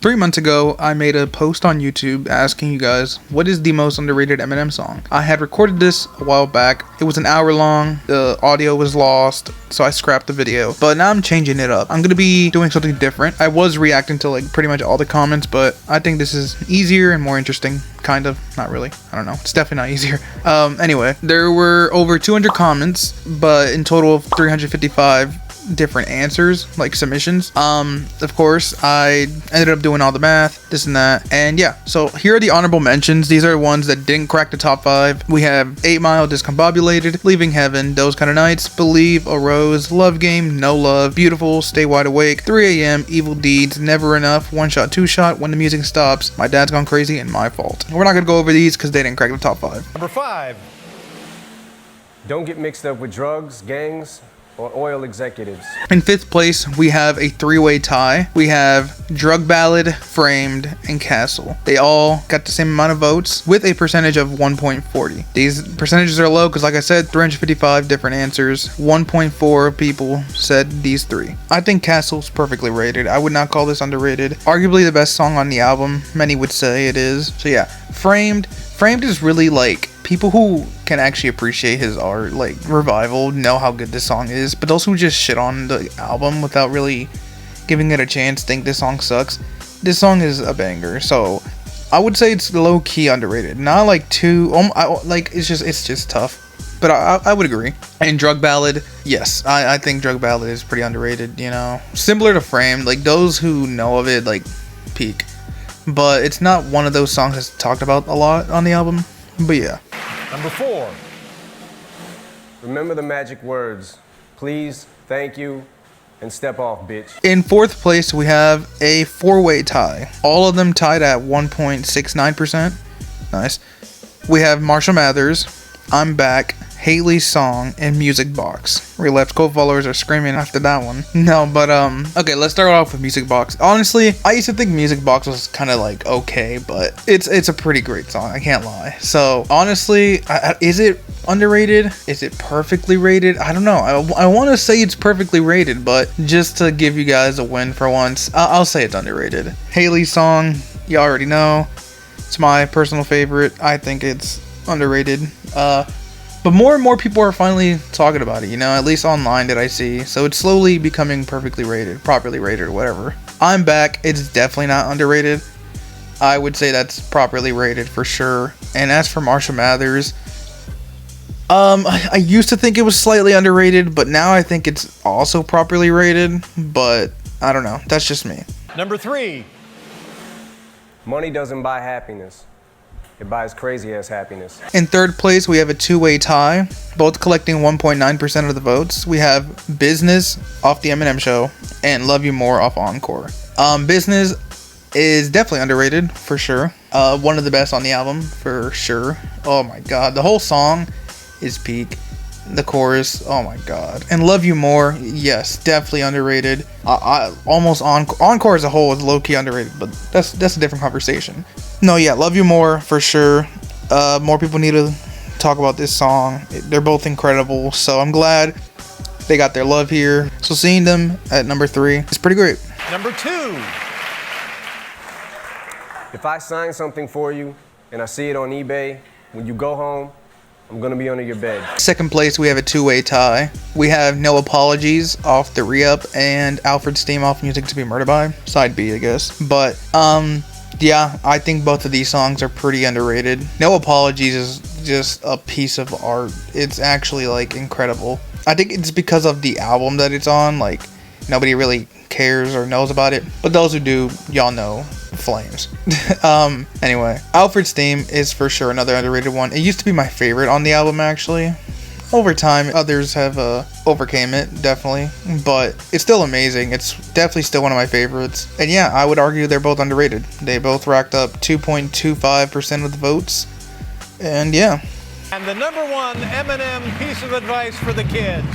3 months ago, I made a post on YouTube asking you guys, what is the most underrated Eminem song? I had recorded this a while back. It was an hour long. The audio was lost, so I scrapped the video. But now I'm changing it up. I'm going to be doing something different. I was reacting to like pretty much all the comments, but I think this is easier and more interesting. Kind of. Not really. I don't know. It's definitely not easier. Anyway, there were over 200 comments, but in total of 355 different answers, like submissions. Of course, I ended up doing all the math, this and that, and yeah, so here are the honorable mentions. These are ones that didn't crack the top 5. We have 8 Mile, Discombobulated, Leaving Heaven, Those Kind of Nights, Believe, A Rose, Love Game, No Love, Beautiful, Stay Wide Awake, 3 AM, Evil Deeds, Never Enough, One Shot, Two Shot, When the Music Stops, My Dad's Gone Crazy, and My Fault. We're not gonna go over these because they didn't crack the top 5. Number 5. Don't get mixed up with drugs, gangs, or oil executives. In 5th place, we have a 3-way tie. We have Drug Ballad, Framed, and Castle. They all got the same amount of votes with a percentage of 1.40. These percentages are low because, like I said, 355 different answers. 1.4 people said these 3. I think Castle's perfectly rated. I would not call this underrated. Arguably the best song on the album. Many would say it is. So yeah, Framed is really like, people who can actually appreciate his art, like Revival, know how good this song is, but those who just shit on the album without really giving it a chance think this song sucks. This song is a banger, so I would say it's low-key underrated. Not like too, like it's just tough, but I would agree. And Drug Ballad, yes, I think Drug Ballad is pretty underrated, you know. Similar to Framed, like those who know of it, like peak. But it's not one of those songs that's talked about a lot on the album. But yeah. Number 4. Remember the magic words. Please, thank you, and step off, bitch. In 4th place, we have a 4-way tie. All of them tied at 1.69%. Nice. We have Marshall Mathers, I'm Back, Haley's Song, and Music Box. Relapse co-followers are screaming after that one. No, but okay, let's start off with Music Box. Honestly, I used to think Music Box was kind of like okay, but it's a pretty great song, I can't lie. So honestly, is it underrated? Is it perfectly rated? I don't know. I want to say it's perfectly rated, but just to give you guys a win for once, I'll say it's underrated. Haley's Song, you already know. It's my personal favorite. I think it's underrated. But more and more people are finally talking about it, you know, at least online that I see. So it's slowly becoming perfectly rated, properly rated, or whatever. I'm Back, it's definitely not underrated. I would say that's properly rated for sure. And as for Marshall Mathers, I used to think it was slightly underrated, but now I think it's also properly rated. But I don't know, that's just me. Number 3. Money doesn't buy happiness. It buys crazy-ass happiness. In 3rd place, we have a 2-way tie, both collecting 1.9% of the votes. We have Business off The Eminem Show and Love You More off Encore. Business is definitely underrated, for sure. One of the best on the album, for sure. Oh my god, the whole song is peak. The chorus, oh my god. And Love You More, yes, definitely underrated. Almost Encore as a whole is low-key underrated, but that's a different conversation. No, yeah, Love You More for sure. More people need to talk about this song. They're both incredible, so I'm glad they got their love here. So seeing them at number 3 is pretty great. Number 2. If I sign something for you and I see it on eBay, when you go home, I'm gonna be under your bed. 2nd place, we have a 2-way tie. We have No Apologies off The Re-Up and Alfred Steam off Music to Be Murdered By. Side B, I guess. But, yeah, I think both of these songs are pretty underrated. No Apologies is just a piece of art. It's actually, like, incredible. I think it's because of the album that it's on. Like, nobody really cares or knows about it. But those who do, y'all know. Flames. Anyway, Alfred's Theme is for sure another underrated one. It used to be my favorite on the album, actually. Over time, others have overcame it, definitely. But it's still amazing. It's definitely still one of my favorites. And yeah, I would argue they're both underrated. They both racked up 2.25% of the votes. And yeah. And the number 1 Eminem piece of advice for the kids.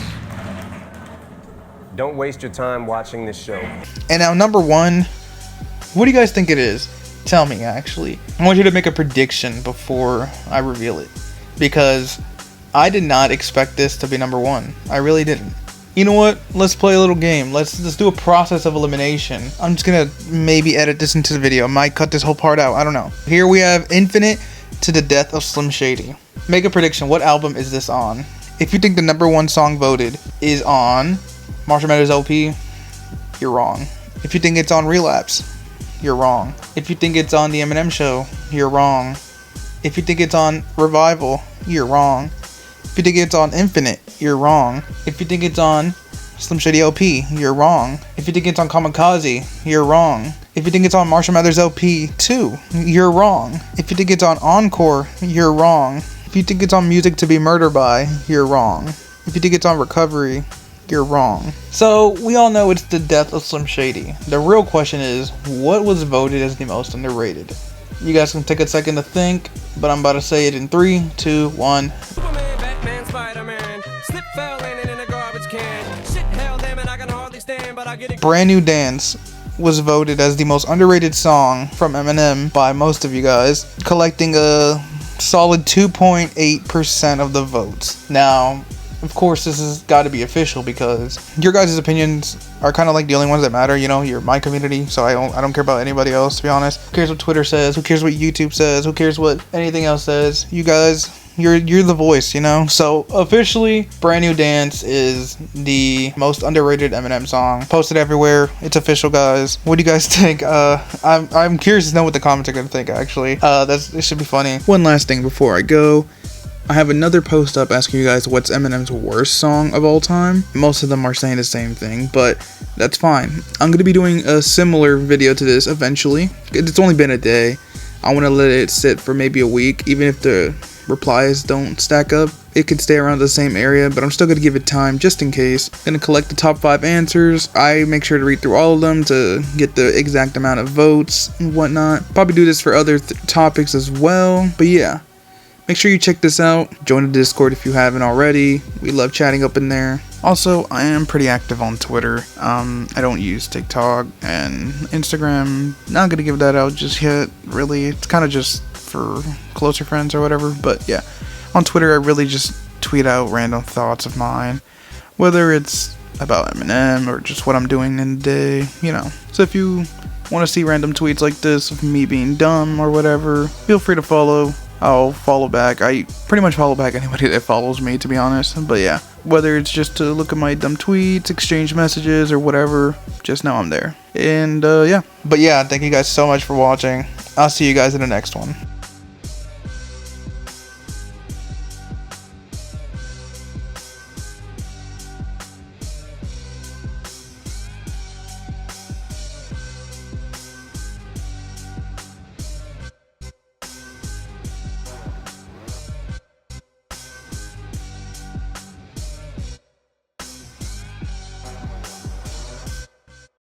Don't waste your time watching this show. And now number 1, what do you guys think it is? Tell me, actually. I want you to make a prediction before I reveal it. Because I did not expect this to be number 1. I really didn't. You know what? Let's play a little game. Let's do a process of elimination. I'm just gonna maybe edit this into the video. I might cut this whole part out. I don't know. Here we have Infinite to the Death of Slim Shady. Make a prediction. What album is this on? If you think the #1 song voted is on Marshall Mathers LP, you're wrong. If you think it's on Relapse, you're wrong. If you think it's on the Eminem Show, you're wrong. If you think it's on Revival, you're wrong. If you think it's on Infinite, you're wrong. If you think it's on Slim Shady LP, you're wrong. If you think it's on Kamikaze, you're wrong. If you think it's on Marshall Mathers LP 2, you're wrong. If you think it's on Encore, you're wrong. If you think it's on Music to be Murdered by, you're wrong. If you think it's on Recovery, you're wrong. So, we all know it's the Death of Slim Shady. The real question is, what was voted as the most underrated? You guys can take a second to think, but I'm about to say it in 3, 2, 1. Superman, Batman, Spider-Man, slip fell landing in a garbage can. Shit, hell, damn it, I can hardly stand, but I get it. Brand New Dance was voted as the most underrated song from Eminem by most of you guys, collecting a solid 2.8% of the votes. Now, of course, this has got to be official because your guys' opinions are kind of like the only ones that matter. You know, you're my community, so I don't care about anybody else, to be honest. Who cares what Twitter says? Who cares what YouTube says? Who cares what anything else says? You guys, you're the voice, you know? So, officially, Brand New Dance is the most underrated Eminem song. Posted everywhere. It's official, guys. What do you guys think? I'm curious to know what the comments are going to think, actually. It should be funny. One last thing before I go. I have another post up asking you guys what's Eminem's worst song of all time. Most of them are saying the same thing, but that's fine. I'm going to be doing a similar video to this eventually. It's only been a day. I want to let it sit for maybe a week. Even if the replies don't stack up, it could stay around the same area, but I'm still going to give it time just in case. I'm going to collect the top 5 answers. I make sure to read through all of them to get the exact amount of votes and whatnot. Probably do this for other topics as well, but yeah. Make sure you check this out. Join the Discord if you haven't already. We love chatting up in there. Also, I am pretty active on Twitter. I don't use TikTok and Instagram. Not gonna give that out just yet, really. It's kind of just for closer friends or whatever. But yeah, on Twitter, I really just tweet out random thoughts of mine. Whether it's about Eminem or just what I'm doing in the day, you know. So if you want to see random tweets like this of me being dumb or whatever, feel free to follow. I'll follow back. I pretty much follow back anybody that follows me, to be honest. But yeah, whether it's just to look at my dumb tweets, exchange messages, or whatever, just know I'm there. And yeah. But yeah, thank you guys so much for watching. I'll see you guys in the next one.